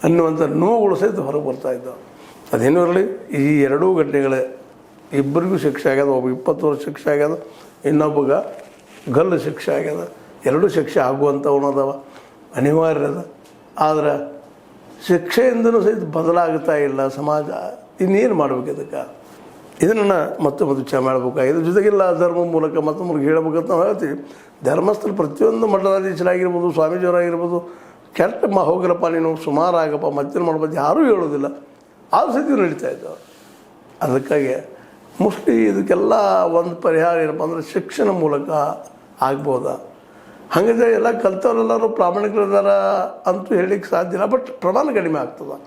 ಅನ್ನುವಂಥ ನೋವುಗಳು ಸಹಿತ ಹೊರಗೆ ಬರ್ತಾಯಿದ್ದವು. ಅದೇನೂ ಇರಲಿ, ಈ ಎರಡೂ ಘಟನೆಗಳೇ ಇಬ್ಬರಿಗೂ ಶಿಕ್ಷೆ ಆಗ್ಯದ. ಒಬ್ಬ 20 ವರ್ಷ ಶಿಕ್ಷೆ ಆಗ್ಯದ, ಇನ್ನೊಬ್ಬಗ ಗಲ್ಲು ಶಿಕ್ಷೆ ಆಗ್ಯದ. ಎರಡೂ ಶಿಕ್ಷೆ ಆಗುವಂಥವನ್ನದವ, ಅನಿವಾರ್ಯ ಅದ. ಆದರೆ ಶಿಕ್ಷೆಯಿಂದನೂ ಸಹಿತ ಬದಲಾಗ್ತಾ ಇಲ್ಲ ಸಮಾಜ. ಇನ್ನೇನು ಮಾಡ್ಬೇಕು ಇದಕ್ಕೆ? ಇದನ್ನು ಮತ್ತೆ ವಿಚಾರ ಮಾಡಬೇಕಾಗಿದೆ. ಜೊತೆಗಿಲ್ಲ ಧರ್ಮ ಮೂಲಕ ಮತ್ತೊಬ್ಬರಿಗೆ ಹೇಳಬೇಕಂತ ನಾವು ಹೇಳ್ತೀವಿ. ಧರ್ಮಸ್ಥಳ ಪ್ರತಿಯೊಂದು ಮಠಾಧೀಶರಾಗಿರ್ಬೋದು, ಸ್ವಾಮೀಜಿಯವರಾಗಿರ್ಬೋದು, ಕೆಟ್ಟ ಹೋಗ್ರಪ್ಪ ನೀನು ಸುಮಾರು ಆಗಪ್ಪ ಮತ್ತೇನು ಮಾಡ್ಬೋದು ಯಾರೂ ಹೇಳೋದಿಲ್ಲ. ಆ ಸತಿ ನಡೀತಾ ಇದ್ದಾವೆ. ಅದಕ್ಕಾಗಿ ಮೋಸ್ಟ್ಲಿ ಇದಕ್ಕೆಲ್ಲ ಒಂದು ಪರಿಹಾರ ಏನಪ್ಪ ಅಂದರೆ ಶಿಕ್ಷಣ ಮೂಲಕ ಆಗ್ಬೋದಾ? ಹಾಗಿದ್ರೆ ಎಲ್ಲ ಕಲ್ತವರೆಲ್ಲರೂ ಪ್ರಾಮಾಣಿಕರಿದ್ದಾರ ಅಂತೂ ಹೇಳಲಿಕ್ಕೆ ಸಾಧ್ಯ ಇಲ್ಲ, ಬಟ್ ಪ್ರಮಾಣ ಕಡಿಮೆ ಆಗ್ತದೆ.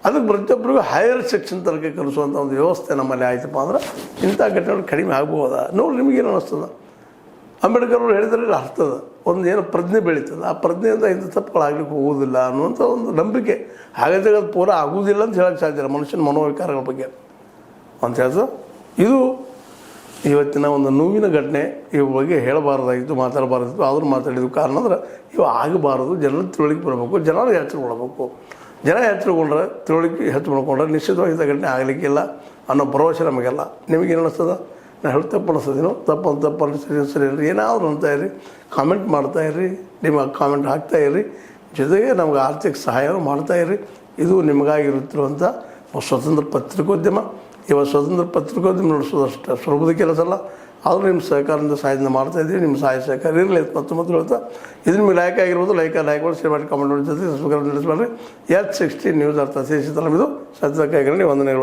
ಅದಕ್ಕೆ ಪ್ರತಿಯೊಬ್ಬರಿಗೂ ಹೈಯರ್ ಸೆಕ್ಷನ್ ತನಕ ಕಲಿಸುವಂಥ ಒಂದು ವ್ಯವಸ್ಥೆ ನಮ್ಮಲ್ಲಿ ಆಯ್ತಪ್ಪ ಅಂದ್ರೆ ಇಂಥ ಘಟನೆಗಳು ಕಡಿಮೆ ಆಗ್ಬೋದಾ? ನೋಡಿ ನಿಮಗೇನು ಅನ್ನಿಸ್ತದೆ? ಅಂಬೇಡ್ಕರ್ ಅವರು ಹೇಳಿದ್ರೆ ಅರ್ಥದ ಒಂದು ಏನು ಪ್ರಜ್ಞೆ ಬೆಳೀತದೆ. ಆ ಪ್ರಜ್ಞೆಯಿಂದ ಇಂಥ ತಪ್ಪುಗಳಾಗ್ಲಿಕ್ಕೆ ಹೋಗೋದಿಲ್ಲ ಅನ್ನುವಂಥ ಒಂದು ನಂಬಿಕೆ. ಹಾಗಾದರೆ ಅದು ಪೂರ ಆಗುವುದಿಲ್ಲ ಅಂತ ಹೇಳೋಕ್ಕೆ ಸಾಧ್ಯ ಇಲ್ಲ ಮನುಷ್ಯನ ಮನೋವಿಕಾರಗಳ ಬಗ್ಗೆ ಅಂತ ಹೇಳ್ದು. ಇದು ಇವತ್ತಿನ ಒಂದು ನೋವಿನ ಘಟನೆ. ಇವ ಬಗ್ಗೆ ಹೇಳಬಾರ್ದಾಗಿತ್ತು, ಮಾತಾಡಬಾರ್ದಿತ್ತು, ಆದರೂ ಮಾತಾಡಿದ್ವು. ಕಾರಣ ಅಂದ್ರೆ ಇವು ಆಗಬಾರದು. ಜನರ ತಿಳುವಳಿಕೆ ಬರಬೇಕು, ಜನರು ಎಚ್ಚರಗೊಳ್ಳಬೇಕು. ಜನ ಎಚ್ಚರಗೊಂಡ್ರೆ, ತಿಳುವಳಿಕೆ ಹೆಚ್ಚು ಮಾಡ್ಕೊಂಡ್ರೆ ನಿಶ್ಚಿತವಾಗಿ ಇಂಥ ಘಟನೆ ಆಗಲಿಕ್ಕಿಲ್ಲ ಅನ್ನೋ ಭರವಸೆ ನಮಗೆಲ್ಲ. ನಿಮಗೇನು ಅನ್ನಿಸ್ತದ? ನಾನು ಹೇಳಿ ತಪ್ಪು ಅನ್ನಿಸ್ತದೇನೋ? ತಪ್ಪು ಸರಿ ಇರಲಿ, ಏನಾದರೂ ಅಂತಾಯಿರಿ, ಕಾಮೆಂಟ್ ಮಾಡ್ತಾಯಿರ್ರಿ, ನಿಮ್ಮ ಕಾಮೆಂಟ್ ಹಾಕ್ತಾಯಿರ್ರಿ. ಜೊತೆಗೆ ನಮ್ಗೆ ಆರ್ಥಿಕ ಸಹಾಯನೂ ಮಾಡ್ತಾಯಿರ್ರಿ. ಇದು ನಿಮಗಾಗಿರುತ್ತಿರುವಂಥ ಸ್ವತಂತ್ರ ಪತ್ರಿಕೋದ್ಯಮ. ಇವತ್ತು ಸ್ವತಂತ್ರ ಪತ್ರಿಕೋದ್ಯಮ ನಡೆಸೋದಷ್ಟು ಸುಲಭದ ಕೆಲಸ ಅಲ್ಲ. ಆದರೂ ನಿಮ್ಮ ಸಹಕಾರದಿಂದ ಸಹಾಯದಿಂದ ಮಾಡ್ತಾಯಿದ್ದೀವಿ. ನಿಮ್ಮ ಸಹಕಾರ ಇರಲಿ ಮತ್ತು ಹೇಳ್ತಾ ಇದು ನಿಮಗೆ ಲೈಕ್ ಆಗಿರ್ಬೋದು. ಲೈಕ್ ಮಾಡಿ, ಶೇರ್ ಮಾಡಿ, ಕಾಮೆಂಟ್ ಮಾಡಿ, ಜೊತೆ ಸಬ್ಸ್ಕ್ರೈಬ್ ನಡೆಸಬೇಡ್ರಿ. H16 ನ್ಯೂಸ್ ಅರ್ಥ ಇದು ಸತ್ಯದ ಕೈಗರಣಿ ವಂದನೆಗಳು.